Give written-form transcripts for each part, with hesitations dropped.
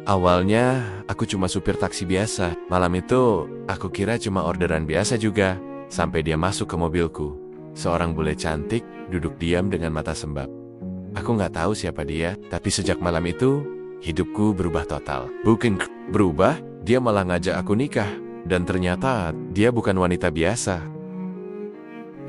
Awalnya, aku cuma supir taksi biasa. Malam itu, aku kira cuma orderan biasa juga. Sampai dia masuk ke mobilku. Seorang bule cantik, duduk diam dengan mata sembab. Aku nggak tahu siapa dia, tapi sejak malam itu, hidupku berubah total. Bukan berubah, dia malah ngajak aku nikah. Dan ternyata, dia bukan wanita biasa.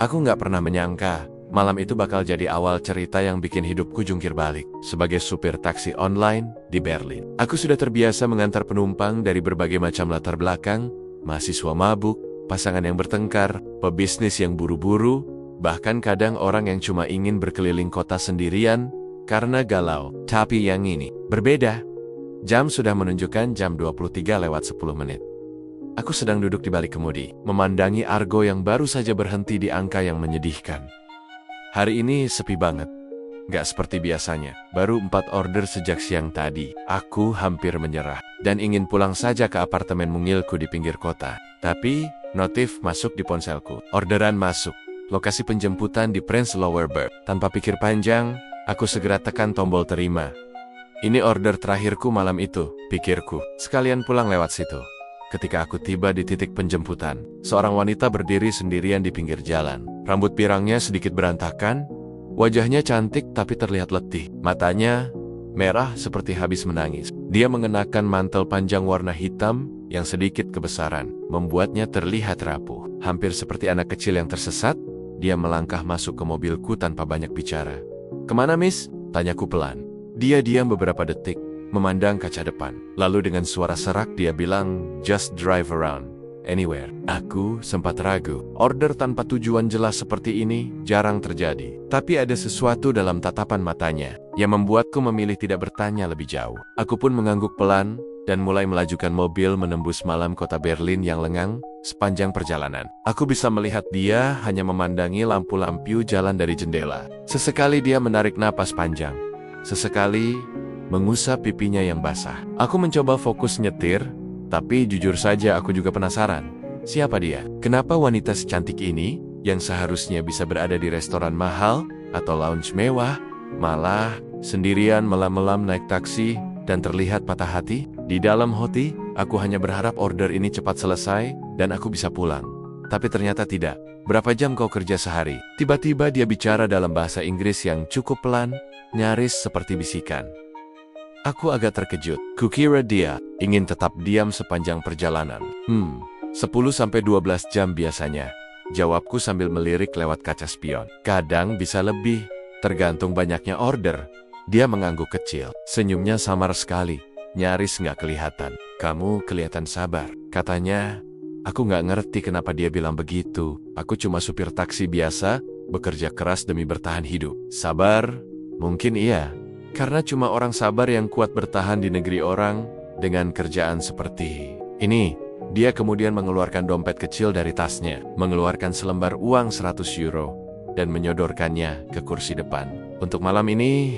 Aku nggak pernah menyangka, malam itu bakal jadi awal cerita yang bikin hidupku jungkir balik. Sebagai supir taksi online di Berlin, aku sudah terbiasa mengantar penumpang dari berbagai macam latar belakang, mahasiswa mabuk, pasangan yang bertengkar, pebisnis yang buru-buru, bahkan kadang orang yang cuma ingin berkeliling kota sendirian karena galau. Tapi yang ini berbeda. Jam sudah menunjukkan jam 23:10. Aku sedang duduk di balik kemudi, memandangi Argo yang baru saja berhenti di angka yang menyedihkan. Hari ini sepi banget. Gak seperti biasanya. Baru 4 order sejak siang tadi. Aku hampir menyerah dan ingin pulang saja ke apartemen mungilku di pinggir kota. Tapi, notif masuk di ponselku. Orderan masuk. Lokasi penjemputan di Prenzlauer Berg. Tanpa pikir panjang, aku segera tekan tombol terima. Ini order terakhirku malam itu, pikirku. Sekalian pulang lewat situ. Ketika aku tiba di titik penjemputan, seorang wanita berdiri sendirian di pinggir jalan. Rambut pirangnya sedikit berantakan, wajahnya cantik tapi terlihat letih. Matanya merah seperti habis menangis. Dia mengenakan mantel panjang warna hitam yang sedikit kebesaran, membuatnya terlihat rapuh. Hampir seperti anak kecil yang tersesat, dia melangkah masuk ke mobilku tanpa banyak bicara. "Kemana, Miss?" tanyaku pelan. Dia diam beberapa detik, memandang kaca depan. Lalu dengan suara serak dia bilang, "Just drive around. Anywhere." Aku sempat ragu. Order tanpa tujuan jelas seperti ini jarang terjadi. Tapi ada sesuatu dalam tatapan matanya yang membuatku memilih tidak bertanya lebih jauh. Aku pun mengangguk pelan dan mulai melajukan mobil menembus malam kota Berlin yang lengang. Sepanjang perjalanan, aku bisa melihat dia hanya memandangi lampu-lampu jalan dari jendela. Sesekali dia menarik napas panjang. Sesekali mengusap pipinya yang basah. Aku mencoba fokus nyetir, tapi jujur saja aku juga penasaran. Siapa dia? Kenapa wanita secantik ini, yang seharusnya bisa berada di restoran mahal atau lounge mewah, malah sendirian melam-melam naik taksi dan terlihat patah hati? Di dalam hati, aku hanya berharap order ini cepat selesai dan aku bisa pulang. Tapi ternyata tidak. "Berapa jam kau kerja sehari?" Tiba-tiba dia bicara dalam bahasa Inggris yang cukup pelan, nyaris seperti bisikan. Aku agak terkejut. Kukira dia ingin tetap diam sepanjang perjalanan. 10-12 jam biasanya, jawabku sambil melirik lewat kaca spion. Kadang bisa lebih, tergantung banyaknya order. Dia mengangguk kecil. Senyumnya samar sekali, nyaris nggak kelihatan. "Kamu kelihatan sabar," katanya. Aku nggak ngerti kenapa dia bilang begitu. Aku cuma supir taksi biasa, bekerja keras demi bertahan hidup. Sabar? Mungkin iya. Karena cuma orang sabar yang kuat bertahan di negeri orang dengan kerjaan seperti ini. Dia kemudian mengeluarkan dompet kecil dari tasnya, mengeluarkan selembar uang 100 euro, dan menyodorkannya ke kursi depan. "Untuk malam ini,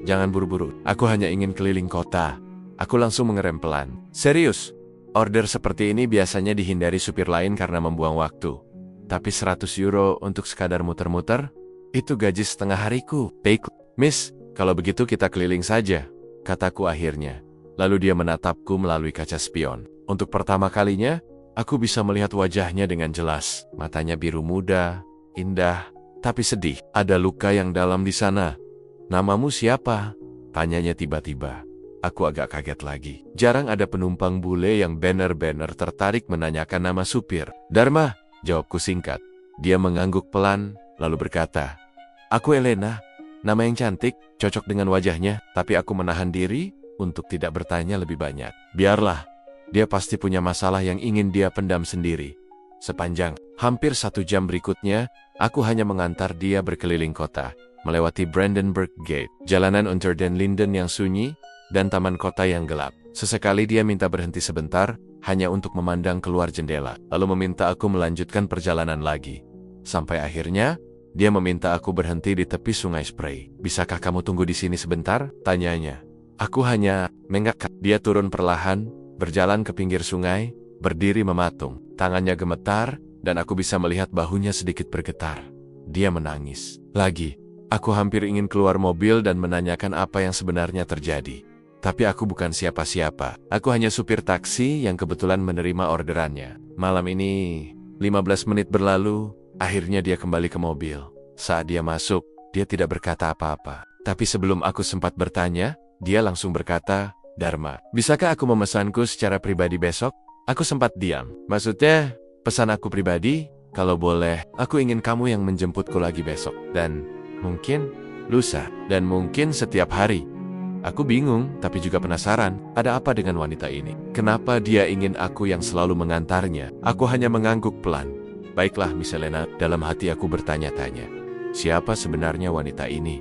jangan buru-buru. Aku hanya ingin keliling kota." Aku langsung mengerem pelan. Serius, order seperti ini biasanya dihindari supir lain karena membuang waktu. Tapi 100 euro untuk sekadar muter-muter, itu gaji setengah hariku. "Baik, Miss, kalau begitu kita keliling saja," kataku akhirnya. Lalu dia menatapku melalui kaca spion. Untuk pertama kalinya, aku bisa melihat wajahnya dengan jelas. Matanya biru muda, indah, tapi sedih. "Ada luka yang dalam di sana. Namamu siapa?" tanyanya tiba-tiba. Aku agak kaget lagi. Jarang ada penumpang bule yang benar-benar tertarik menanyakan nama supir. "Dharma," jawabku singkat. Dia mengangguk pelan, lalu berkata, "Aku Elena." Nama yang cantik, cocok dengan wajahnya, tapi aku menahan diri untuk tidak bertanya lebih banyak. Biarlah, dia pasti punya masalah yang ingin dia pendam sendiri. Sepanjang hampir 1 jam berikutnya, aku hanya mengantar dia berkeliling kota, melewati Brandenburg Gate, jalanan Unter den Linden yang sunyi, dan taman kota yang gelap. Sesekali dia minta berhenti sebentar, hanya untuk memandang keluar jendela, lalu meminta aku melanjutkan perjalanan lagi. Sampai akhirnya, dia meminta aku berhenti di tepi sungai Spree. "Bisakah kamu tunggu di sini sebentar?" tanyanya. Aku hanya mengangguk. Dia turun perlahan, berjalan ke pinggir sungai, berdiri mematung. Tangannya gemetar, dan aku bisa melihat bahunya sedikit bergetar. Dia menangis. Lagi, aku hampir ingin keluar mobil dan menanyakan apa yang sebenarnya terjadi. Tapi aku bukan siapa-siapa. Aku hanya supir taksi yang kebetulan menerima orderannya. Malam ini, 15 menit berlalu, akhirnya dia kembali ke mobil. Saat dia masuk, dia tidak berkata apa-apa. Tapi sebelum aku sempat bertanya, dia langsung berkata, "Dharma, bisakah aku memesanku secara pribadi besok?" Aku sempat diam. Maksudnya, pesan aku pribadi? Kalau boleh, aku ingin kamu yang menjemputku lagi besok. Dan mungkin lusa. Dan mungkin setiap hari. Aku bingung, tapi juga penasaran, ada apa dengan wanita ini? Kenapa dia ingin aku yang selalu mengantarnya? Aku hanya mengangguk pelan. Baiklah, Miss Elena, dalam hati aku bertanya-tanya. Siapa sebenarnya wanita ini?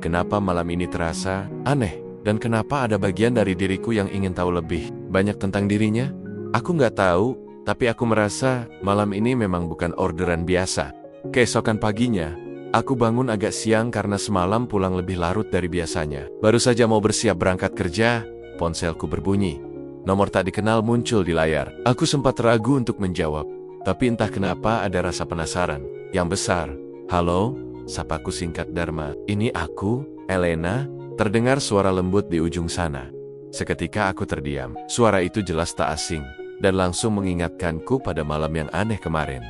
Kenapa malam ini terasa aneh? Dan kenapa ada bagian dari diriku yang ingin tahu lebih banyak tentang dirinya? Aku nggak tahu, tapi aku merasa malam ini memang bukan orderan biasa. Keesokan paginya, aku bangun agak siang karena semalam pulang lebih larut dari biasanya. Baru saja mau bersiap berangkat kerja, ponselku berbunyi. Nomor tak dikenal muncul di layar. Aku sempat ragu untuk menjawab, tapi entah kenapa ada rasa penasaran yang besar. "Halo," sapaku singkat Dharma. "Ini aku, Elena." Terdengar suara lembut di ujung sana. Seketika aku terdiam. Suara itu jelas tak asing, dan langsung mengingatkanku pada malam yang aneh kemarin.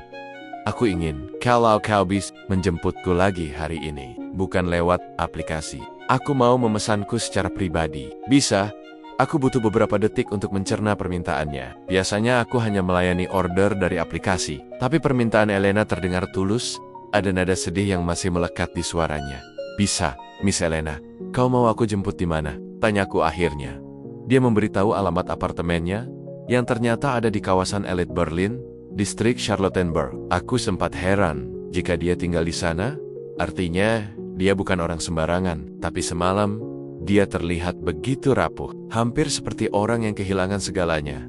Aku ingin, kalau kau bisa menjemputku lagi hari ini, bukan lewat aplikasi. Aku mau memesanku secara pribadi. Bisa? Aku butuh beberapa detik untuk mencerna permintaannya. Biasanya aku hanya melayani order dari aplikasi. Tapi permintaan Elena terdengar tulus, ada nada sedih yang masih melekat di suaranya. "Bisa, Miss Elena. Kau mau aku jemput di mana?" Tanyaku akhirnya. Dia memberitahu alamat apartemennya, yang ternyata ada di kawasan elit Berlin, distrik Charlottenburg. Aku sempat heran, jika dia tinggal di sana, artinya dia bukan orang sembarangan. Tapi semalam, dia terlihat begitu rapuh, hampir seperti orang yang kehilangan segalanya.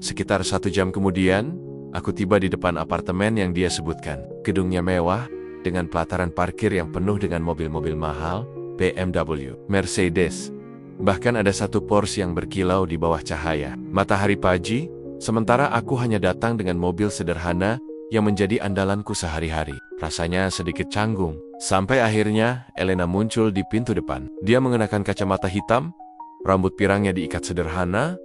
Sekitar 1 jam kemudian, aku tiba di depan apartemen yang dia sebutkan. Gedungnya mewah, dengan pelataran parkir yang penuh dengan mobil-mobil mahal, BMW, Mercedes. Bahkan ada satu Porsche yang berkilau di bawah cahaya matahari pagi. Sementara aku hanya datang dengan mobil sederhana yang menjadi andalanku sehari-hari. Rasanya sedikit canggung. Sampai akhirnya Elena muncul di pintu depan. Dia mengenakan kacamata hitam, rambut pirangnya diikat sederhana,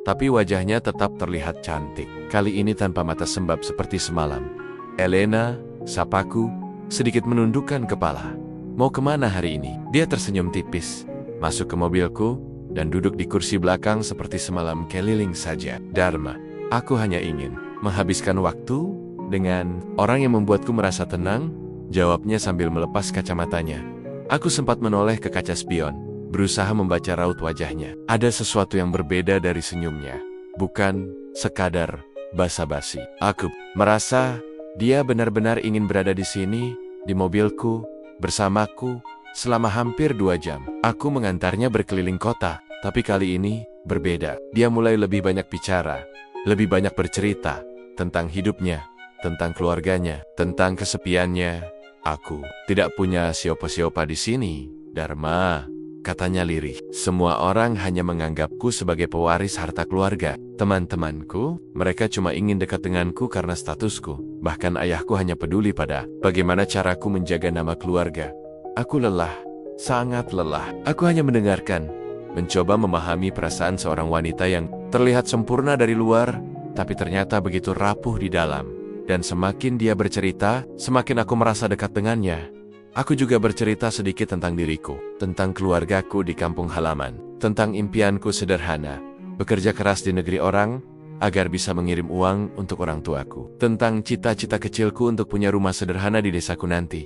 tapi wajahnya tetap terlihat cantik. Kali ini tanpa mata sembab seperti semalam. "Elena," sapaku, sedikit menundukkan kepala. "Mau kemana hari ini?" Dia tersenyum tipis, masuk ke mobilku, dan duduk di kursi belakang seperti semalam keliling saja. "Dharma, aku hanya ingin menghabiskan waktu dengan orang yang membuatku merasa tenang," jawabnya sambil melepas kacamatanya. Aku sempat menoleh ke kaca spion, berusaha membaca raut wajahnya. Ada sesuatu yang berbeda dari senyumnya, bukan sekadar basa-basi. Aku merasa dia benar-benar ingin berada di sini, di mobilku, bersamaku, selama hampir 2 jam. Aku mengantarnya berkeliling kota, tapi kali ini berbeda. Dia mulai lebih banyak bicara, lebih banyak bercerita tentang hidupnya, tentang keluarganya, tentang kesepiannya. "Aku tidak punya siapa-siapa di sini, Dharma," katanya lirih. "Semua orang hanya menganggapku sebagai pewaris harta keluarga. Teman-temanku, mereka cuma ingin dekat denganku karena statusku. Bahkan ayahku hanya peduli pada bagaimana caraku menjaga nama keluarga. Aku lelah, sangat lelah. Aku hanya mendengarkan, mencoba memahami perasaan seorang wanita yang terlihat sempurna dari luar, tapi ternyata begitu rapuh di dalam. Dan semakin dia bercerita, semakin aku merasa dekat dengannya. Aku juga bercerita sedikit tentang diriku, tentang keluargaku di kampung halaman, tentang impianku sederhana, bekerja keras di negeri orang, agar bisa mengirim uang untuk orang tuaku, tentang cita-cita kecilku untuk punya rumah sederhana di desaku nanti.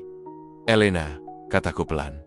"Elena," kataku pelan,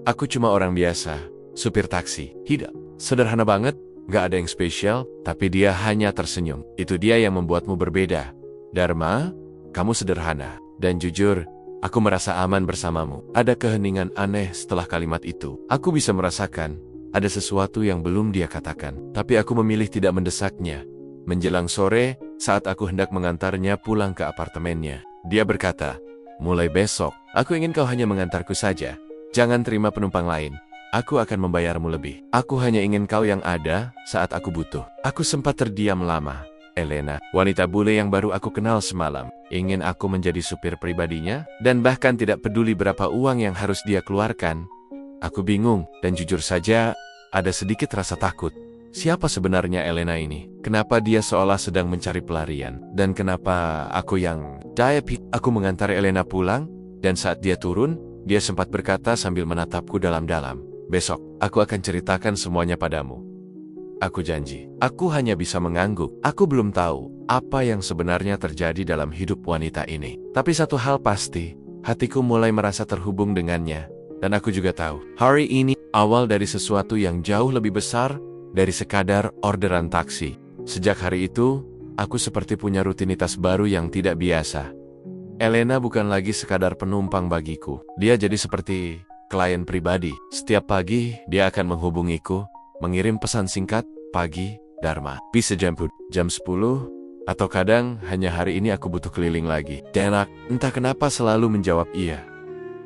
"aku cuma orang biasa, supir taksi. Hidup sederhana banget, gak ada yang spesial." Tapi dia hanya tersenyum. "Itu dia yang membuatmu berbeda, Dharma. Kamu sederhana. Dan jujur, aku merasa aman bersamamu." Ada keheningan aneh setelah kalimat itu. Aku bisa merasakan ada sesuatu yang belum dia katakan, tapi aku memilih tidak mendesaknya. Menjelang sore, saat aku hendak mengantarnya pulang ke apartemennya, dia berkata, "Mulai besok, aku ingin kau hanya mengantarku saja. Jangan terima penumpang lain. Aku akan membayarmu lebih. Aku hanya ingin kau yang ada saat aku butuh." Aku sempat terdiam lama. Elena, wanita bule yang baru aku kenal semalam, ingin aku menjadi supir pribadinya, dan bahkan tidak peduli berapa uang yang harus dia keluarkan. Aku bingung, dan jujur saja, ada sedikit rasa takut. Siapa sebenarnya Elena ini? Kenapa dia seolah sedang mencari pelarian? Dan kenapa aku yang Aku mengantar Elena pulang, dan saat dia turun, dia sempat berkata sambil menatapku dalam-dalam, "Besok, aku akan ceritakan semuanya padamu." Aku janji. Aku hanya bisa mengangguk. Aku belum tahu apa yang sebenarnya terjadi dalam hidup wanita ini. Tapi satu hal pasti, hatiku mulai merasa terhubung dengannya. Dan aku juga tahu, hari ini awal dari sesuatu yang jauh lebih besar dari sekadar orderan taksi. Sejak hari itu, aku seperti punya rutinitas baru yang tidak biasa. Elena bukan lagi sekadar penumpang bagiku. Dia jadi seperti klien pribadi. Setiap pagi, dia akan menghubungiku, mengirim pesan singkat, "Pagi, Dharma. Bisa jemput jam 10, atau kadang hanya hari ini aku butuh keliling lagi." Dan entah kenapa selalu menjawab iya.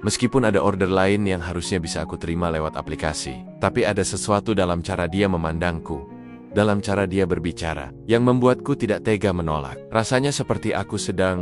Meskipun ada order lain yang harusnya bisa aku terima lewat aplikasi, tapi ada sesuatu dalam cara dia memandangku, dalam cara dia berbicara, yang membuatku tidak tega menolak. Rasanya seperti aku sedang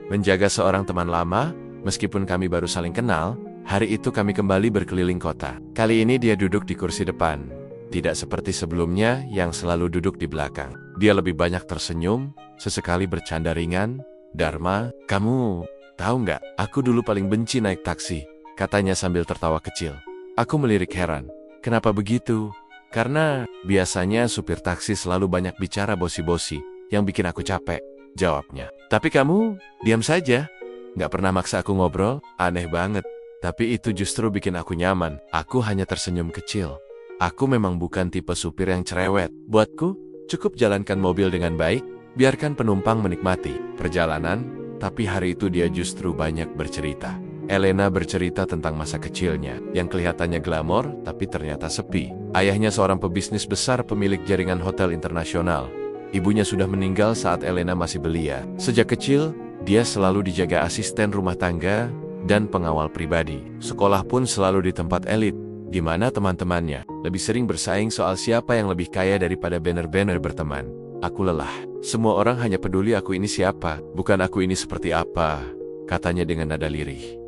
menjaga seorang teman lama, meskipun kami baru saling kenal. Hari itu kami kembali berkeliling kota. Kali ini dia duduk di kursi depan, tidak seperti sebelumnya yang selalu duduk di belakang. Dia lebih banyak tersenyum, sesekali bercanda ringan. "Dharma, kamu tahu nggak, aku dulu paling benci naik taksi," katanya sambil tertawa kecil. Aku melirik heran. Kenapa begitu? Karena biasanya supir taksi selalu banyak bicara bosi-bosi, yang bikin aku capek, jawabnya. "Tapi kamu, diam saja. Nggak pernah maksa aku ngobrol, aneh banget." Tapi itu justru bikin aku nyaman. Aku hanya tersenyum kecil. Aku memang bukan tipe supir yang cerewet. Buatku, cukup jalankan mobil dengan baik, biarkan penumpang menikmati perjalanan. Tapi hari itu dia justru banyak bercerita. Elena bercerita tentang masa kecilnya, yang kelihatannya glamor, tapi ternyata sepi. Ayahnya seorang pebisnis besar pemilik jaringan hotel internasional. Ibunya sudah meninggal saat Elena masih belia. Sejak kecil, dia selalu dijaga asisten rumah tangga dan pengawal pribadi. Sekolah pun selalu di tempat elit, di mana teman-temannya lebih sering bersaing soal siapa yang lebih kaya daripada banner-banner berteman. Aku lelah. Semua orang hanya peduli aku ini siapa, bukan aku ini seperti apa, katanya dengan nada lirih.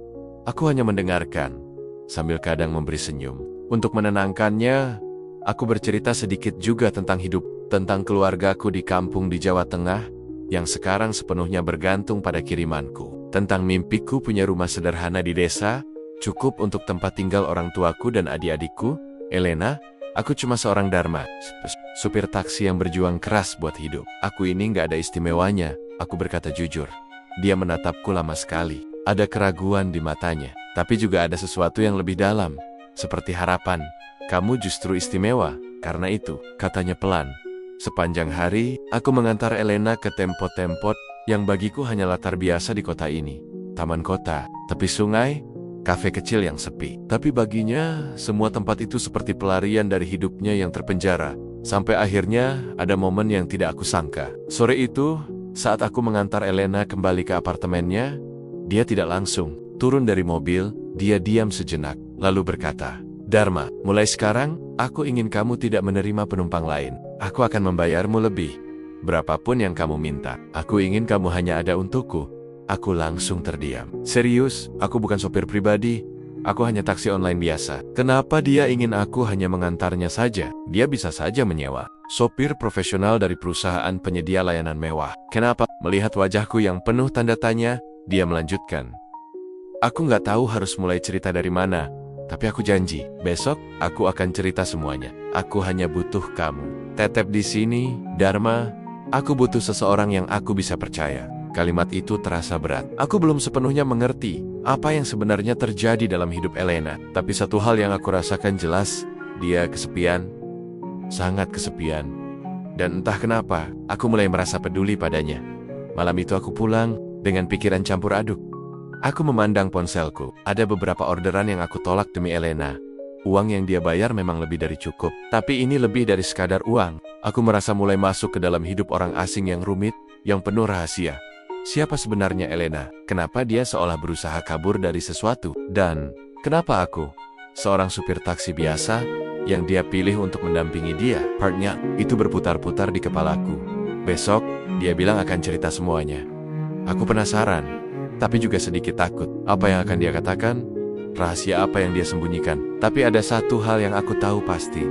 Aku hanya mendengarkan, sambil kadang memberi senyum. Untuk menenangkannya, aku bercerita sedikit juga tentang hidup, tentang keluargaku di kampung di Jawa Tengah, yang sekarang sepenuhnya bergantung pada kirimanku. Tentang mimpiku punya rumah sederhana di desa, cukup untuk tempat tinggal orang tuaku dan adik-adikku. "Elena, aku cuma seorang Dharma, supir taksi yang berjuang keras buat hidup. Aku ini nggak ada istimewanya," aku berkata jujur. Dia menatapku lama sekali. Ada keraguan di matanya, tapi juga ada sesuatu yang lebih dalam, seperti harapan. "Kamu justru istimewa, karena itu," katanya pelan. Sepanjang hari, aku mengantar Elena ke tempat-tempat yang bagiku hanya latar biasa di kota ini. Taman kota, tepi sungai, kafe kecil yang sepi. Tapi baginya, semua tempat itu seperti pelarian dari hidupnya yang terpenjara. Sampai akhirnya, ada momen yang tidak aku sangka. Sore itu, saat aku mengantar Elena kembali ke apartemennya, dia tidak langsung turun dari mobil. Dia diam sejenak, lalu berkata, "Dharma, mulai sekarang, aku ingin kamu tidak menerima penumpang lain. Aku akan membayarmu lebih. Berapapun yang kamu minta, aku ingin kamu hanya ada untukku." Aku langsung terdiam. Serius, aku bukan sopir pribadi. Aku hanya taksi online biasa. Kenapa dia ingin aku hanya mengantarnya saja? Dia bisa saja menyewa sopir profesional dari perusahaan penyedia layanan mewah. Kenapa? Melihat wajahku yang penuh tanda tanya, dia melanjutkan. "Aku nggak tahu harus mulai cerita dari mana. Tapi aku janji, besok aku akan cerita semuanya. Aku hanya butuh kamu. Tetap di sini, Dharma. Aku butuh seseorang yang aku bisa percaya." Kalimat itu terasa berat. Aku belum sepenuhnya mengerti apa yang sebenarnya terjadi dalam hidup Elena. Tapi satu hal yang aku rasakan jelas, dia kesepian, sangat kesepian. Dan entah kenapa, aku mulai merasa peduli padanya. Malam itu aku pulang dengan pikiran campur aduk. Aku memandang ponselku. Ada beberapa orderan yang aku tolak demi Elena. Uang yang dia bayar memang lebih dari cukup. Tapi ini lebih dari sekadar uang. Aku merasa mulai masuk ke dalam hidup orang asing yang rumit, yang penuh rahasia. Siapa sebenarnya Elena? Kenapa dia seolah berusaha kabur dari sesuatu? Dan kenapa aku, seorang supir taksi biasa, yang dia pilih untuk mendampingi dia? Partnya itu berputar-putar di kepalaku. Besok, dia bilang akan cerita semuanya. Aku penasaran, tapi juga sedikit takut. Apa yang akan dia katakan? rahasia apa yang dia sembunyikan. Tapi ada satu hal yang aku tahu pasti.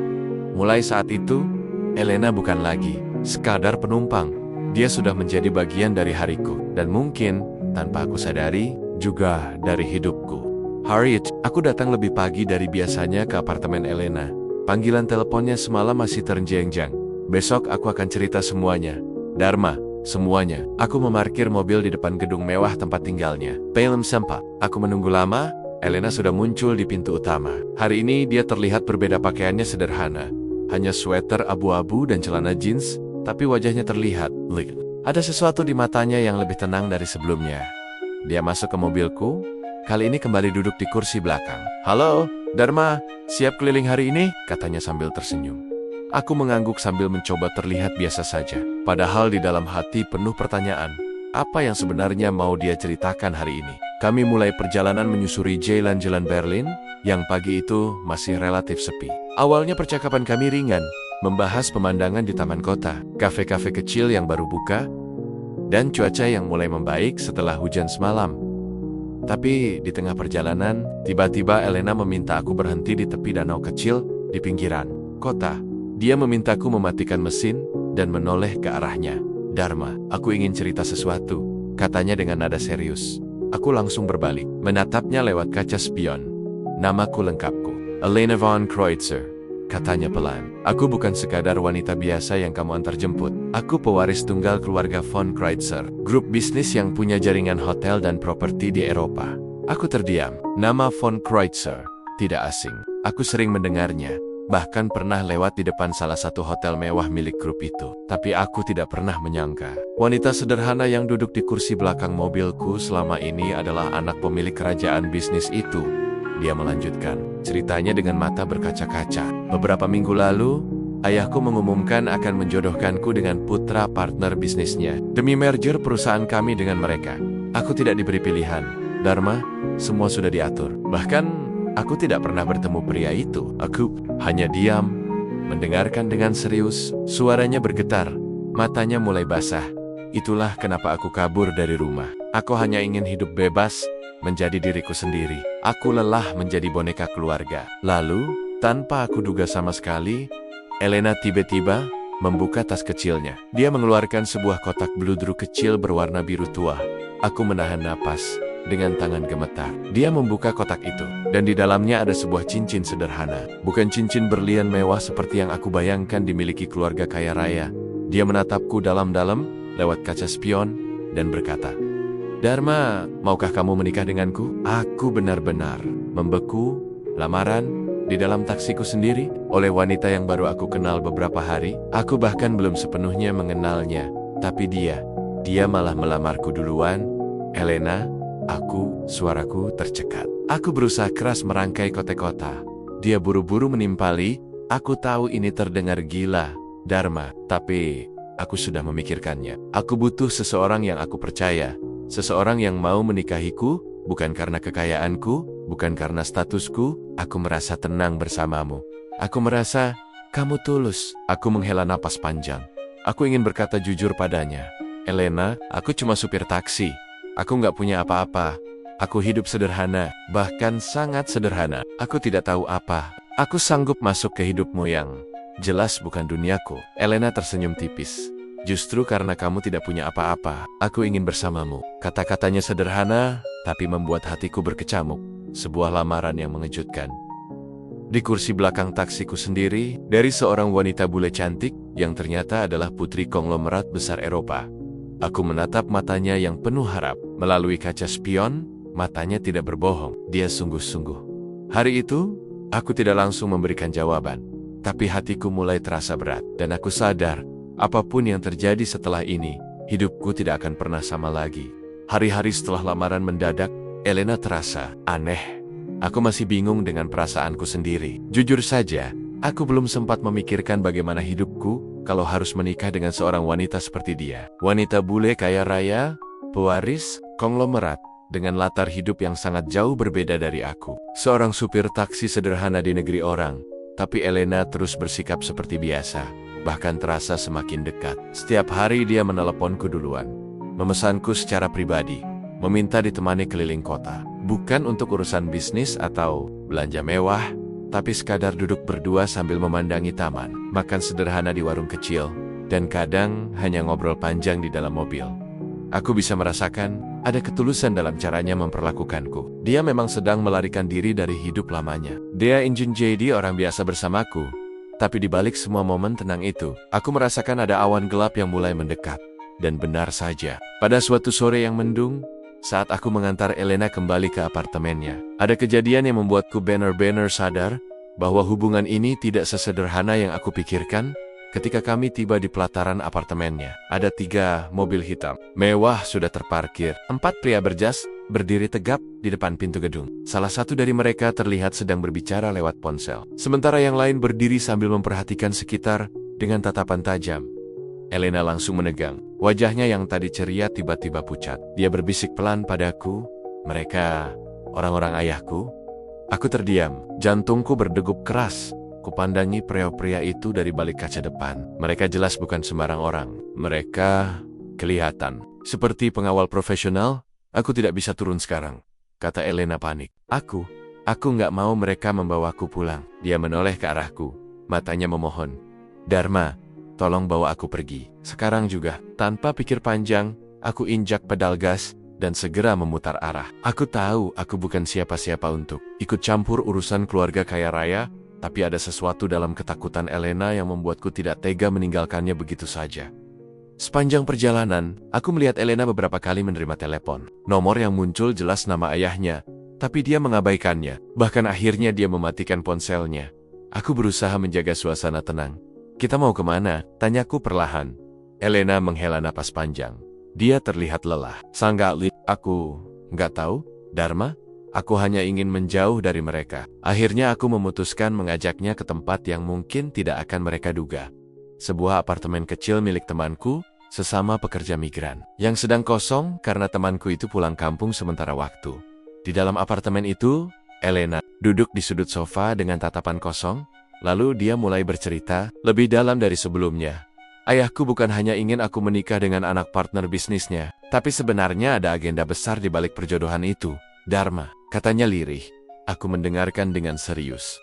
Mulai saat itu, Elena bukan lagi sekadar penumpang. Dia sudah menjadi bagian dari hariku. Dan mungkin, tanpa aku sadari, juga dari hidupku. Harriet, aku datang lebih pagi dari biasanya ke apartemen Elena. Panggilan teleponnya semalam masih terenjang-jang. Besok aku akan cerita semuanya. Dharma, semuanya. Aku memarkir mobil di depan gedung mewah tempat tinggalnya. Pelem sempat. Aku menunggu lama. Elena sudah muncul di pintu utama. Hari ini dia terlihat berbeda, pakaiannya sederhana. Hanya sweater abu-abu dan celana jeans, tapi wajahnya terlihat lega. Ada sesuatu di matanya yang lebih tenang dari sebelumnya. Dia masuk ke mobilku. Kali ini kembali duduk di kursi belakang. Halo, Dharma, siap keliling hari ini? Katanya sambil tersenyum. Aku mengangguk sambil mencoba terlihat biasa saja. Padahal di dalam hati penuh pertanyaan. Apa yang sebenarnya mau dia ceritakan hari ini? Kami mulai perjalanan menyusuri jalan-jalan Berlin, yang pagi itu masih relatif sepi. Awalnya percakapan kami ringan, membahas pemandangan di taman kota, kafe-kafe kecil yang baru buka, dan cuaca yang mulai membaik setelah hujan semalam. Tapi di tengah perjalanan, tiba-tiba Elena meminta aku berhenti di tepi danau kecil di pinggiran kota. Dia memintaku mematikan mesin dan menoleh ke arahnya. Dharma, aku ingin cerita sesuatu, katanya dengan nada serius. Aku langsung berbalik, menatapnya lewat kaca spion. Namaku lengkapku, Elena von Kreutzer, katanya pelan. Aku bukan sekadar wanita biasa yang kamu antar jemput. Aku pewaris tunggal keluarga von Kreutzer, grup bisnis yang punya jaringan hotel dan properti di Eropa. Aku terdiam. Nama von Kreutzer tidak asing. Aku sering mendengarnya, bahkan pernah lewat di depan salah satu hotel mewah milik grup itu. Tapi aku tidak pernah menyangka wanita sederhana yang duduk di kursi belakang mobilku selama ini adalah anak pemilik kerajaan bisnis itu. Dia melanjutkan ceritanya dengan mata berkaca-kaca. Beberapa minggu lalu, ayahku mengumumkan akan menjodohkanku dengan putra partner bisnisnya. Demi merger perusahaan kami dengan mereka. Aku tidak diberi pilihan. Dharma, semua sudah diatur. Bahkan, aku tidak pernah bertemu pria itu. Aku hanya diam, mendengarkan dengan serius. Suaranya bergetar, matanya mulai basah. Itulah kenapa aku kabur dari rumah. Aku hanya ingin hidup bebas, menjadi diriku sendiri. Aku lelah menjadi boneka keluarga. Lalu, tanpa aku duga sama sekali, Elena tiba-tiba membuka tas kecilnya. Dia mengeluarkan sebuah kotak bludru kecil berwarna biru tua. Aku menahan napas dengan tangan gemetar. Dia membuka kotak itu, dan di dalamnya ada sebuah cincin sederhana. Bukan cincin berlian mewah seperti yang aku bayangkan dimiliki keluarga kaya raya. Dia menatapku dalam-dalam lewat kaca spion dan berkata, Dharma, maukah kamu menikah denganku? Aku benar-benar membeku. Lamaran di dalam taksiku sendiri oleh wanita yang baru aku kenal beberapa hari. Aku bahkan belum sepenuhnya mengenalnya. Tapi dia malah melamarku duluan. Elena, suaraku tercekat. Aku berusaha keras merangkai kotak-kotak. Dia buru-buru menimpali. Aku tahu ini terdengar gila, Dharma, tapi aku sudah memikirkannya. Aku butuh seseorang yang aku percaya. Seseorang yang mau menikahiku, bukan karena kekayaanku, bukan karena statusku. Aku merasa tenang bersamamu. Aku merasa kamu tulus. Aku menghela napas panjang. Aku ingin berkata jujur padanya. Elena, aku cuma supir taksi. Aku nggak punya apa-apa. Aku hidup sederhana, bahkan sangat sederhana. Aku tidak tahu apa. Aku sanggup masuk ke hidupmu yang jelas bukan duniaku. Elena tersenyum tipis. Justru karena kamu tidak punya apa-apa, aku ingin bersamamu. Kata-katanya sederhana, tapi membuat hatiku berkecamuk. Sebuah lamaran yang mengejutkan. Di kursi belakang taksiku sendiri, dari seorang wanita bule cantik, yang ternyata adalah putri konglomerat besar Eropa. Aku menatap matanya yang penuh harap. Melalui kaca spion, matanya tidak berbohong. Dia sungguh-sungguh. Hari itu, aku tidak langsung memberikan jawaban. Tapi hatiku mulai terasa berat. Dan aku sadar, apapun yang terjadi setelah ini, hidupku tidak akan pernah sama lagi. Hari-hari setelah lamaran mendadak, Elena terasa aneh. Aku masih bingung dengan perasaanku sendiri. Jujur saja, aku belum sempat memikirkan bagaimana hidupku kalau harus menikah dengan seorang wanita seperti dia. Wanita bule kaya raya, pewaris, konglomerat, dengan latar hidup yang sangat jauh berbeda dari aku. Seorang supir taksi sederhana di negeri orang, tapi Elena terus bersikap seperti biasa. Bahkan terasa semakin dekat. Setiap hari dia meneleponku duluan, memesanku secara pribadi, meminta ditemani keliling kota. Bukan untuk urusan bisnis atau belanja mewah, tapi sekadar duduk berdua sambil memandangi taman, makan sederhana di warung kecil, dan kadang hanya ngobrol panjang di dalam mobil. Aku bisa merasakan ada ketulusan dalam caranya memperlakukanku. Dia memang sedang melarikan diri dari hidup lamanya. Dia ingin jadi orang biasa bersamaku. Tapi di balik semua momen tenang itu, aku merasakan ada awan gelap yang mulai mendekat. Dan benar saja, pada suatu sore yang mendung, saat aku mengantar Elena kembali ke apartemennya, ada kejadian yang membuatku benar-benar sadar bahwa hubungan ini tidak sesederhana yang aku pikirkan. Ketika kami tiba di pelataran apartemennya, ada 3 mobil hitam mewah sudah terparkir. 4 pria berjas berdiri tegap di depan pintu gedung. Salah satu dari mereka terlihat sedang berbicara lewat ponsel, sementara yang lain berdiri sambil memperhatikan sekitar dengan tatapan tajam. Elena langsung menegang. Wajahnya yang tadi ceria tiba-tiba pucat. Dia berbisik pelan padaku, "Mereka orang-orang ayahku?" Aku terdiam. Jantungku berdegup keras. Kupandangi pria-pria itu dari balik kaca depan. Mereka jelas bukan sembarang orang. Mereka kelihatan seperti pengawal profesional. "Aku tidak bisa turun sekarang," kata Elena panik. Aku nggak mau mereka membawaku pulang." Dia menoleh ke arahku, matanya memohon. "Dharma, tolong bawa aku pergi. Sekarang juga." Tanpa pikir panjang, aku injak pedal gas dan segera memutar arah. Aku tahu aku bukan siapa-siapa untuk ikut campur urusan keluarga kaya raya, tapi ada sesuatu dalam ketakutan Elena yang membuatku tidak tega meninggalkannya begitu saja. Sepanjang perjalanan, aku melihat Elena beberapa kali menerima telepon. Nomor yang muncul jelas nama ayahnya, tapi dia mengabaikannya. Bahkan akhirnya dia mematikan ponselnya. Aku berusaha menjaga suasana tenang. "Kita mau kemana?" tanyaku perlahan. Elena menghela napas panjang. Dia terlihat lelah. "Sanggali, aku nggak tahu, Dharma. Aku hanya ingin menjauh dari mereka." Akhirnya aku memutuskan mengajaknya ke tempat yang mungkin tidak akan mereka duga. Sebuah apartemen kecil milik temanku, sesama pekerja migran, yang sedang kosong karena temanku itu pulang kampung sementara waktu. Di dalam apartemen itu, Elena duduk di sudut sofa dengan tatapan kosong. Lalu dia mulai bercerita lebih dalam dari sebelumnya. "Ayahku bukan hanya ingin aku menikah dengan anak partner bisnisnya, tapi sebenarnya ada agenda besar di balik perjodohan itu, Dharma," katanya lirih. Aku mendengarkan dengan serius.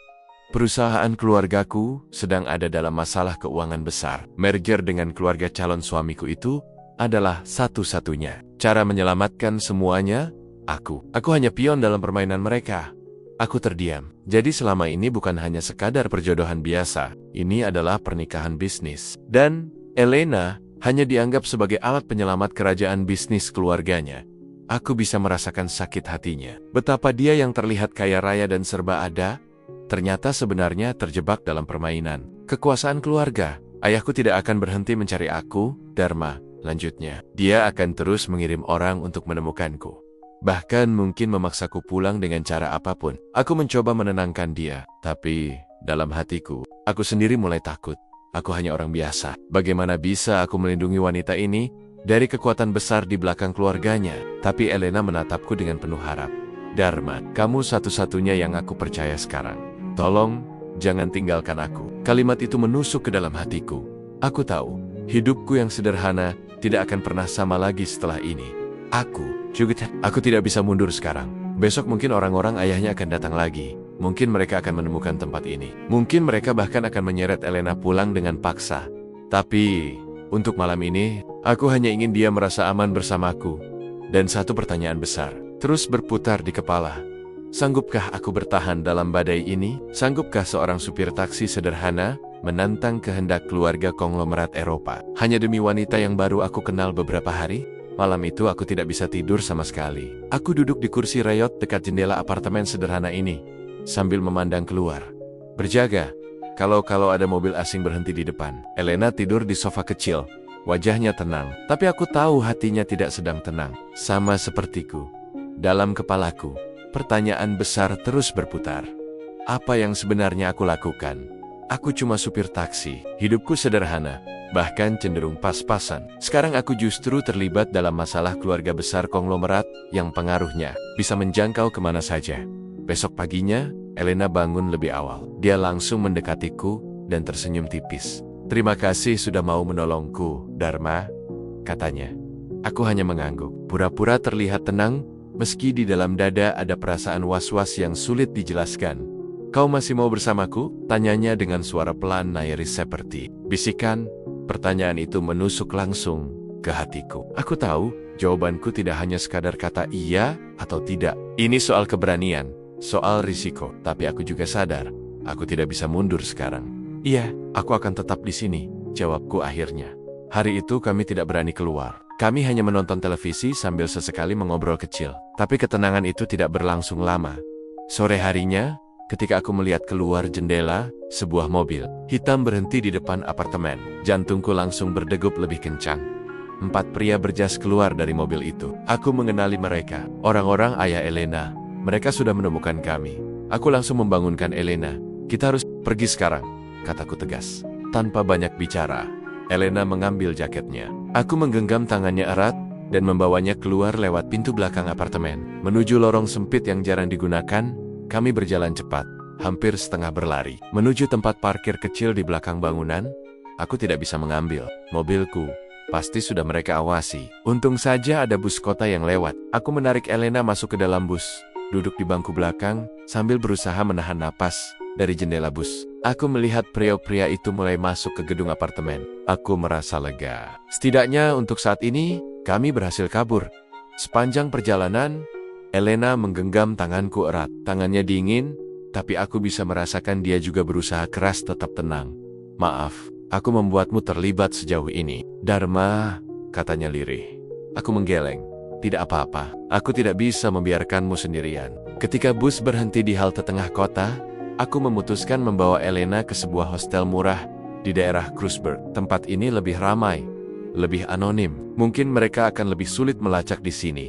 "Perusahaan keluargaku sedang ada dalam masalah keuangan besar. Merger dengan keluarga calon suamiku itu adalah satu-satunya cara menyelamatkan semuanya. Aku hanya pion dalam permainan mereka." Aku terdiam. Jadi selama ini bukan hanya sekadar perjodohan biasa, ini adalah pernikahan bisnis. Dan Elena hanya dianggap sebagai alat penyelamat kerajaan bisnis keluarganya. Aku bisa merasakan sakit hatinya. Betapa dia yang terlihat kaya raya dan serba ada, ternyata sebenarnya terjebak dalam permainan kekuasaan keluarga. "Ayahku tidak akan berhenti mencari aku, Dharma," lanjutnya. "Dia akan terus mengirim orang untuk menemukanku. Bahkan mungkin memaksaku pulang dengan cara apapun." Aku mencoba menenangkan dia, tapi dalam hatiku, aku sendiri mulai takut. Aku hanya orang biasa. Bagaimana bisa aku melindungi wanita ini dari kekuatan besar di belakang keluarganya? Tapi Elena menatapku dengan penuh harap. "Dharma, kamu satu-satunya yang aku percaya sekarang. Tolong, jangan tinggalkan aku." Kalimat itu menusuk ke dalam hatiku. Aku tahu, hidupku yang sederhana tidak akan pernah sama lagi setelah ini. Aku tidak bisa mundur sekarang. Besok mungkin orang-orang ayahnya akan datang lagi. Mungkin mereka akan menemukan tempat ini. Mungkin mereka bahkan akan menyeret Elena pulang dengan paksa. Tapi untuk malam ini, aku hanya ingin dia merasa aman bersamaku. Dan satu pertanyaan besar terus berputar di kepala. Sanggupkah aku bertahan dalam badai ini? Sanggupkah seorang supir taksi sederhana menantang kehendak keluarga konglomerat Eropa hanya demi wanita yang baru aku kenal beberapa hari? Malam itu aku tidak bisa tidur sama sekali. Aku duduk di kursi reyot dekat jendela apartemen sederhana ini, sambil memandang keluar. Berjaga, kalau ada mobil asing berhenti di depan. Elena tidur di sofa kecil, wajahnya tenang. Tapi aku tahu hatinya tidak sedang tenang. Sama sepertiku. Dalam kepalaku, pertanyaan besar terus berputar. Apa yang sebenarnya aku lakukan? Aku cuma supir taksi, hidupku sederhana, bahkan cenderung pas-pasan. Sekarang aku justru terlibat dalam masalah keluarga besar konglomerat yang pengaruhnya bisa menjangkau kemana saja. Besok paginya, Elena bangun lebih awal. Dia langsung mendekatiku dan tersenyum tipis. "Terima kasih sudah mau menolongku, Dharma," katanya. Aku hanya mengangguk, pura-pura terlihat tenang, meski di dalam dada ada perasaan was-was yang sulit dijelaskan. "Kau masih mau bersamaku?" tanyanya dengan suara pelan nyaris seperti bisikan. Pertanyaan itu menusuk langsung ke hatiku. Aku tahu jawabanku tidak hanya sekadar kata iya atau tidak. Ini soal keberanian, soal risiko. Tapi aku juga sadar, aku tidak bisa mundur sekarang. "Iya, aku akan tetap di sini," jawabku akhirnya. Hari itu kami tidak berani keluar. Kami hanya menonton televisi sambil sesekali mengobrol kecil. Tapi ketenangan itu tidak berlangsung lama. Sore harinya, ketika aku melihat keluar jendela, sebuah mobil hitam berhenti di depan apartemen. Jantungku langsung berdegup lebih kencang. 4 pria berjas keluar dari mobil itu. Aku mengenali mereka, orang-orang ayah Elena. Mereka sudah menemukan kami. Aku langsung membangunkan Elena. "Kita harus pergi sekarang," kataku tegas. Tanpa banyak bicara, Elena mengambil jaketnya. Aku menggenggam tangannya erat dan membawanya keluar lewat pintu belakang apartemen. Menuju lorong sempit yang jarang digunakan, kami berjalan cepat, hampir setengah berlari. Menuju tempat parkir kecil di belakang bangunan, aku tidak bisa mengambil mobilku. Pasti sudah mereka awasi. Untung saja ada bus kota yang lewat. Aku menarik Elena masuk ke dalam bus, duduk di bangku belakang, sambil berusaha menahan napas. Dari jendela bus, aku melihat pria-pria itu mulai masuk ke gedung apartemen. Aku merasa lega. Setidaknya untuk saat ini, kami berhasil kabur. Sepanjang perjalanan, Elena menggenggam tanganku erat. Tangannya dingin, tapi aku bisa merasakan dia juga berusaha keras tetap tenang. "Maaf, aku membuatmu terlibat sejauh ini." "Dharma," katanya lirih. Aku menggeleng. "Tidak apa-apa, aku tidak bisa membiarkanmu sendirian." Ketika bus berhenti di halte tengah kota, aku memutuskan membawa Elena ke sebuah hostel murah di daerah Kreuzberg. Tempat ini lebih ramai, lebih anonim. Mungkin mereka akan lebih sulit melacak di sini.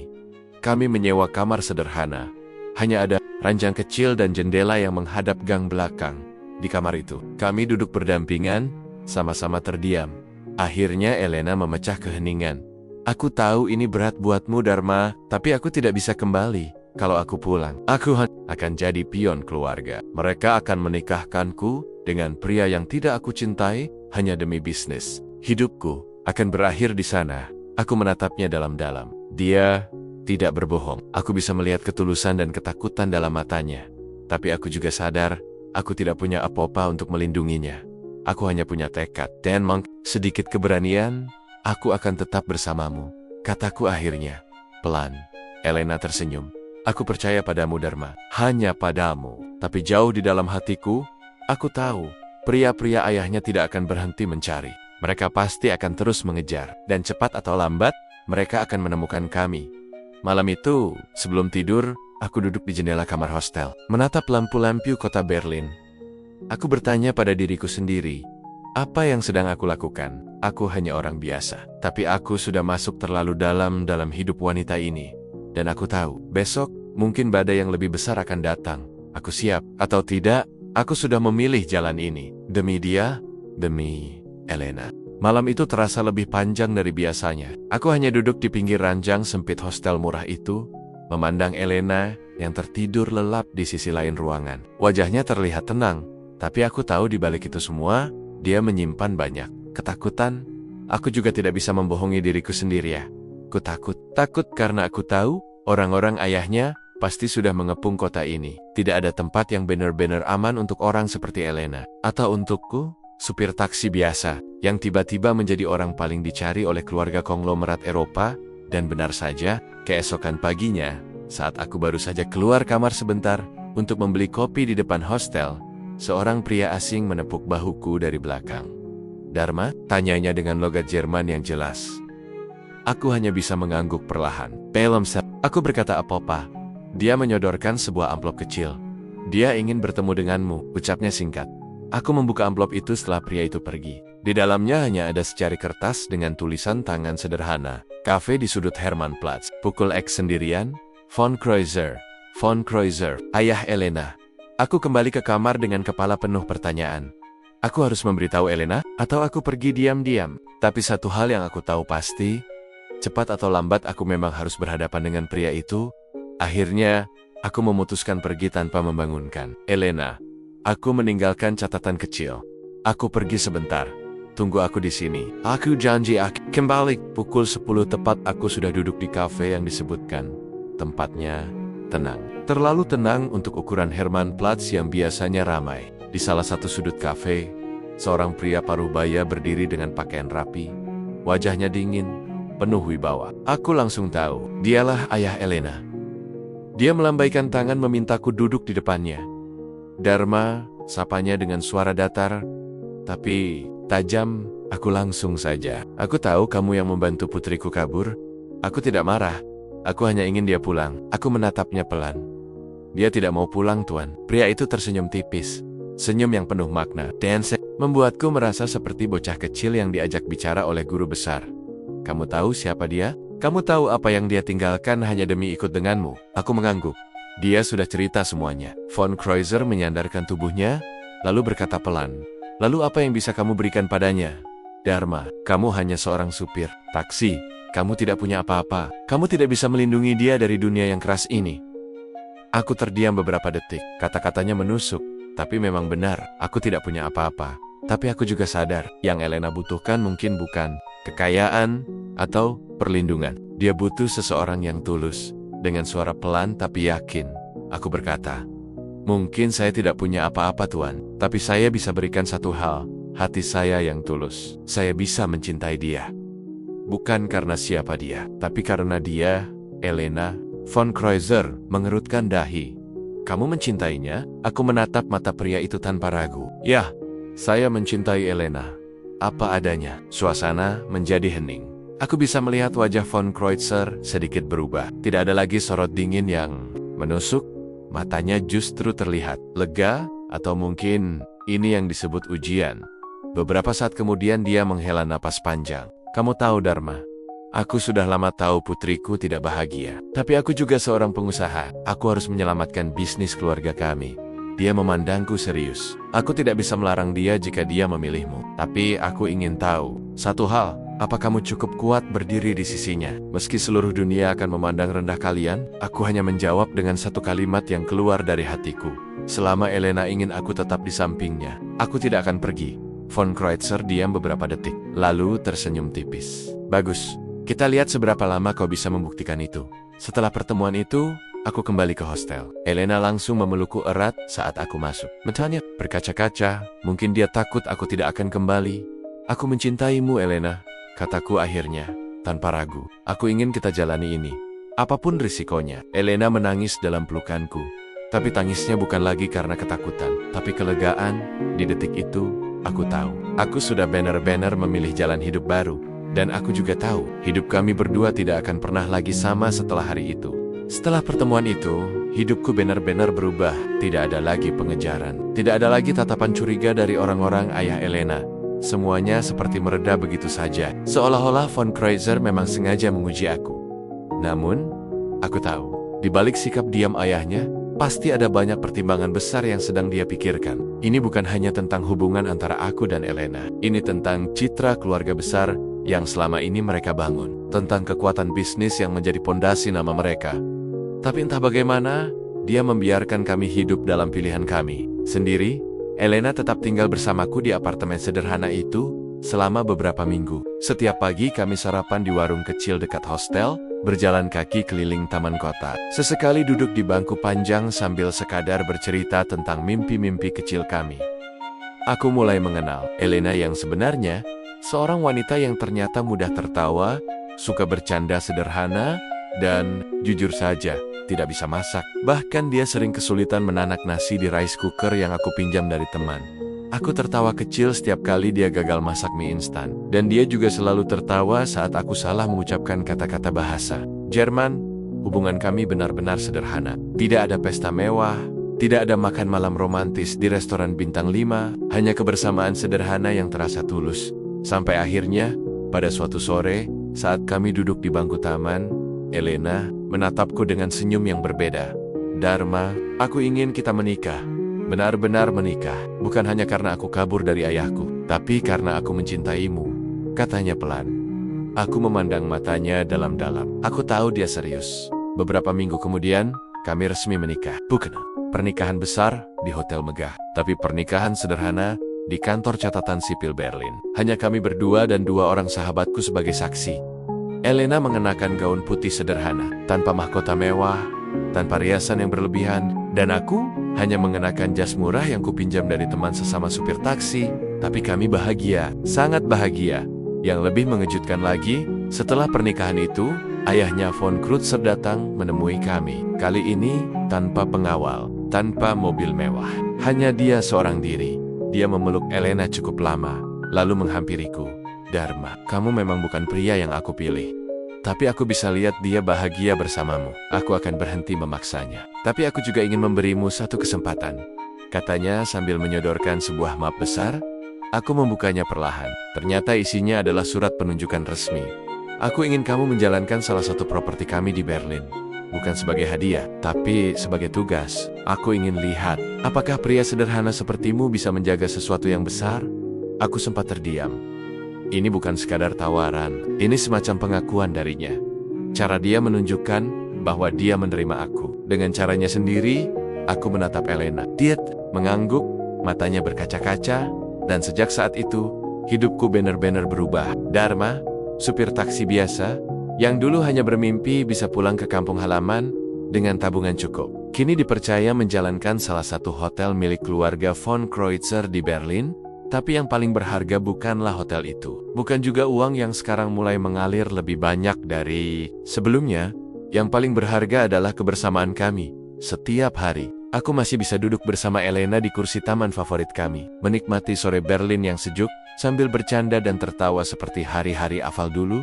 Kami menyewa kamar sederhana. Hanya ada ranjang kecil dan jendela yang menghadap gang belakang. Di kamar itu, kami duduk berdampingan, sama-sama terdiam. Akhirnya Elena memecah keheningan. "Aku tahu ini berat buatmu, Dharma, tapi aku tidak bisa kembali. Kalau aku pulang, aku akan jadi pion keluarga. Mereka akan menikahkanku dengan pria yang tidak aku cintai hanya demi bisnis. Hidupku akan berakhir di sana." Aku menatapnya dalam-dalam. Dia tidak berbohong. Aku bisa melihat ketulusan dan ketakutan dalam matanya. Tapi aku juga sadar, aku tidak punya apa-apa untuk melindunginya. Aku hanya punya tekad dan sedikit keberanian. "Aku akan tetap bersamamu," kataku akhirnya. Pelan. Elena tersenyum. "Aku percaya padamu, Dharma. Hanya padamu." Tapi jauh di dalam hatiku, aku tahu, pria-pria ayahnya tidak akan berhenti mencari. Mereka pasti akan terus mengejar. Dan cepat atau lambat, mereka akan menemukan kami. Malam itu, sebelum tidur, aku duduk di jendela kamar hostel, menatap lampu-lampu kota Berlin. Aku bertanya pada diriku sendiri, apa yang sedang aku lakukan? Aku hanya orang biasa, tapi aku sudah masuk terlalu dalam hidup wanita ini. Dan aku tahu, besok mungkin badai yang lebih besar akan datang. Aku siap atau tidak, aku sudah memilih jalan ini. Demi dia, demi Elena. Malam itu terasa lebih panjang dari biasanya. Aku hanya duduk di pinggir ranjang sempit hostel murah itu, memandang Elena yang tertidur lelap di sisi lain ruangan. Wajahnya terlihat tenang, tapi aku tahu di balik itu semua, dia menyimpan banyak ketakutan. Aku juga tidak bisa membohongi diriku sendiri ya. Aku takut karena aku tahu orang-orang ayahnya pasti sudah mengepung kota ini. Tidak ada tempat yang benar-benar aman untuk orang seperti Elena. Atau untukku, supir taksi biasa, yang tiba-tiba menjadi orang paling dicari oleh keluarga konglomerat Eropa. Dan benar saja, keesokan paginya, saat aku baru saja keluar kamar sebentar untuk membeli kopi di depan hostel, seorang pria asing menepuk bahuku dari belakang. "Dharma?" tanyanya dengan logat Jerman yang jelas. Aku hanya bisa mengangguk perlahan. "Pelem sel." Aku berkata apa-apa. Dia menyodorkan sebuah amplop kecil. "Dia ingin bertemu denganmu," ucapnya singkat. Aku membuka amplop itu setelah pria itu pergi. Di dalamnya hanya ada secari kertas dengan tulisan tangan sederhana. "Cafe di sudut Hermannplatz. Pukul X sendirian. Von Kreuzer. Von Kreuzer. Ayah Elena." Aku kembali ke kamar dengan kepala penuh pertanyaan. Aku harus memberitahu Elena, atau aku pergi diam-diam? Tapi satu hal yang aku tahu pasti, cepat atau lambat aku memang harus berhadapan dengan pria itu. Akhirnya, aku memutuskan pergi tanpa membangunkan Elena. Aku meninggalkan catatan kecil. "Aku pergi sebentar. Tunggu aku di sini. Aku janji akan kembali." Pukul 10 tepat aku sudah duduk di kafe yang disebutkan. Tempatnya tenang. Terlalu tenang untuk ukuran Hermannplatz yang biasanya ramai. Di salah satu sudut kafe, seorang pria paruh-baya berdiri dengan pakaian rapi. Wajahnya dingin, penuh wibawa. Aku langsung tahu, dialah ayah Elena. Dia melambaikan tangan memintaku duduk di depannya. Dharma, sapanya dengan suara datar, tapi tajam. Aku langsung saja. Aku tahu kamu yang membantu putriku kabur. Aku tidak marah. Aku hanya ingin dia pulang. Aku menatapnya pelan. Dia tidak mau pulang, Tuan. Pria itu tersenyum tipis. Senyum yang penuh makna. Dance membuatku merasa seperti bocah kecil yang diajak bicara oleh guru besar. Kamu tahu siapa dia? Kamu tahu apa yang dia tinggalkan hanya demi ikut denganmu? Aku mengangguk. Dia sudah cerita semuanya. Von Kreuzer menyandarkan tubuhnya, lalu berkata pelan. Lalu apa yang bisa kamu berikan padanya? Dharma, kamu hanya seorang supir taksi. Kamu tidak punya apa-apa. Kamu tidak bisa melindungi dia dari dunia yang keras ini. Aku terdiam beberapa detik. Kata-katanya menusuk. Tapi memang benar, aku tidak punya apa-apa. Tapi aku juga sadar, yang Elena butuhkan mungkin bukan kekayaan atau perlindungan. Dia butuh seseorang yang tulus. Dengan suara pelan tapi yakin, aku berkata, mungkin saya tidak punya apa-apa, Tuan. Tapi saya bisa berikan satu hal. Hati saya yang tulus. Saya bisa mencintai dia. Bukan karena siapa dia, tapi karena dia, Elena. Von Kreuzer mengerutkan dahi. Kamu mencintainya? Aku menatap mata pria itu tanpa ragu. Ya, saya mencintai Elena. Apa adanya. Suasana menjadi hening. Aku bisa melihat wajah Von Kreuzer sedikit berubah. Tidak ada lagi sorot dingin yang menusuk. Matanya justru terlihat lega, atau mungkin ini yang disebut ujian. Beberapa saat kemudian dia menghela napas panjang. Kamu tahu, Dharma, aku sudah lama tahu putriku tidak bahagia. Tapi aku juga seorang pengusaha. Aku harus menyelamatkan bisnis keluarga kami. Dia memandangku serius. Aku tidak bisa melarang dia jika dia memilihmu. Tapi aku ingin tahu satu hal. Apa kamu cukup kuat berdiri di sisinya? Meski seluruh dunia akan memandang rendah kalian, aku hanya menjawab dengan satu kalimat yang keluar dari hatiku. Selama Elena ingin aku tetap di sampingnya, aku tidak akan pergi. Von Kreuzer diam beberapa detik, lalu tersenyum tipis. Bagus, kita lihat seberapa lama kau bisa membuktikan itu. Setelah pertemuan itu, aku kembali ke hostel. Elena langsung memelukku erat saat aku masuk. Matanya berkaca-kaca, mungkin dia takut aku tidak akan kembali. Aku mencintaimu, Elena, kataku akhirnya, tanpa ragu. Aku ingin kita jalani ini, apapun risikonya. Elena menangis dalam pelukanku. Tapi tangisnya bukan lagi karena ketakutan, tapi kelegaan. Di detik itu, aku tahu, aku sudah benar-benar memilih jalan hidup baru. Dan aku juga tahu, hidup kami berdua tidak akan pernah lagi sama setelah hari itu. Setelah pertemuan itu, hidupku benar-benar berubah. Tidak ada lagi pengejaran. Tidak ada lagi tatapan curiga dari orang-orang ayah Elena. Semuanya seperti mereda begitu saja. Seolah-olah Von Kreuzer memang sengaja menguji aku. Namun, aku tahu, di balik sikap diam ayahnya, pasti ada banyak pertimbangan besar yang sedang dia pikirkan. Ini bukan hanya tentang hubungan antara aku dan Elena. Ini tentang citra keluarga besar yang selama ini mereka bangun. Tentang kekuatan bisnis yang menjadi pondasi nama mereka. Tapi entah bagaimana, dia membiarkan kami hidup dalam pilihan kami sendiri. Elena tetap tinggal bersamaku di apartemen sederhana itu selama beberapa minggu. Setiap pagi kami sarapan di warung kecil dekat hostel, berjalan kaki keliling taman kota. Sesekali duduk di bangku panjang sambil sekadar bercerita tentang mimpi-mimpi kecil kami. Aku mulai mengenal Elena yang sebenarnya, seorang wanita yang ternyata mudah tertawa, suka bercanda sederhana, dan jujur saja, tidak bisa masak. Bahkan dia sering kesulitan menanak nasi di rice cooker yang aku pinjam dari teman. Aku tertawa kecil setiap kali dia gagal masak mie instan. Dan dia juga selalu tertawa saat aku salah mengucapkan kata-kata bahasa Jerman. Hubungan kami benar-benar sederhana. Tidak ada pesta mewah, tidak ada makan malam romantis di restoran bintang 5, hanya kebersamaan sederhana yang terasa tulus. Sampai akhirnya, pada suatu sore, saat kami duduk di bangku taman, Elena menatapku dengan senyum yang berbeda. Dharma, aku ingin kita menikah. Benar-benar menikah. Bukan hanya karena aku kabur dari ayahku, tapi karena aku mencintaimu, katanya pelan. Aku memandang matanya dalam-dalam. Aku tahu dia serius. Beberapa minggu kemudian, kami resmi menikah. Bukan pernikahan besar di hotel megah, tapi pernikahan sederhana di kantor catatan sipil Berlin. Hanya kami berdua dan 2 orang sahabatku sebagai saksi. Elena mengenakan gaun putih sederhana, tanpa mahkota mewah, tanpa riasan yang berlebihan, dan aku hanya mengenakan jas murah yang kupinjam dari teman sesama supir taksi. Tapi kami bahagia, sangat bahagia. Yang lebih mengejutkan lagi, setelah pernikahan itu, ayahnya Von Kreutzer datang menemui kami. Kali ini tanpa pengawal, tanpa mobil mewah. Hanya dia seorang diri. Dia memeluk Elena cukup lama, lalu menghampiriku. Dharma, kamu memang bukan pria yang aku pilih. Tapi aku bisa lihat dia bahagia bersamamu. Aku akan berhenti memaksanya. Tapi aku juga ingin memberimu satu kesempatan. Katanya sambil menyodorkan sebuah map besar. Aku membukanya perlahan. Ternyata isinya adalah surat penunjukan resmi. Aku ingin kamu menjalankan salah satu properti kami di Berlin. Bukan sebagai hadiah, tapi sebagai tugas. Aku ingin lihat, apakah pria sederhana sepertimu bisa menjaga sesuatu yang besar? Aku sempat terdiam. Ini bukan sekadar tawaran, ini semacam pengakuan darinya. Cara dia menunjukkan bahwa dia menerima aku. Dengan caranya sendiri, aku menatap Elena. Dia mengangguk, matanya berkaca-kaca, dan sejak saat itu, hidupku benar-benar berubah. Dharma, supir taksi biasa, yang dulu hanya bermimpi bisa pulang ke kampung halaman dengan tabungan cukup, kini dipercaya menjalankan salah satu hotel milik keluarga Von Kreutzer di Berlin. Tapi yang paling berharga bukanlah hotel itu. Bukan juga uang yang sekarang mulai mengalir lebih banyak dari sebelumnya. Yang paling berharga adalah kebersamaan kami. Setiap hari, aku masih bisa duduk bersama Elena di kursi taman favorit kami, menikmati sore Berlin yang sejuk, sambil bercanda dan tertawa seperti hari-hari awal dulu.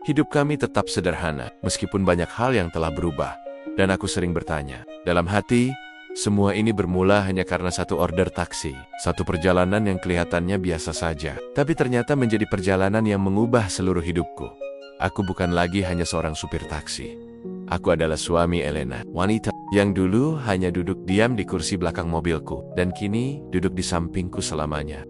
Hidup kami tetap sederhana, meskipun banyak hal yang telah berubah. Dan aku sering bertanya, dalam hati, semua ini bermula hanya karena satu order taksi. Satu perjalanan yang kelihatannya biasa saja, tapi ternyata menjadi perjalanan yang mengubah seluruh hidupku. Aku bukan lagi hanya seorang supir taksi. Aku adalah suami Elena, wanita yang dulu hanya duduk diam di kursi belakang mobilku, dan kini duduk di sampingku selamanya.